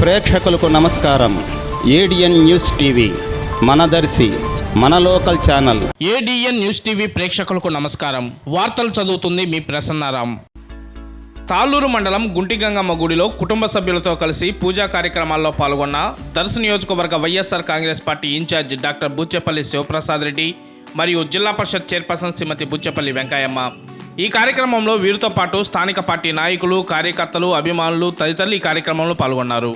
ప్రేక్షకులకు నమస్కారం. ADN news TV మనదర్శి మన local channel. ADN news TV ప్రేక్షకులకు నమస్కారం. వార్తలు చదువుతుంది మీ ప్రసన్నారాం. తాళ్ళూరు మండలం గుంటిగంగమ్మ గుడిలో కుటుంబ సభ్యులతో కలిసి పూజా కార్యక్రమాల్లో పాల్గొన్న దర్శి నియోజకవర్గ YSR Congress party in-charge doctor Buchepalli Sivaprasad Reddy మరియు జిల్లా పరిషత్ చైర్పర్సన్ శ్రీమతి బుచ్చెపల్లి వెంకయ్యమ్మ. ఈ కార్యక్రమంలో వీరితో పాటు స్థానిక పార్టీ నాయకులు, కార్యకర్తలు, అభిమానులు తదితరులు ఈ కార్యక్రమంలో పాల్గొన్నారు.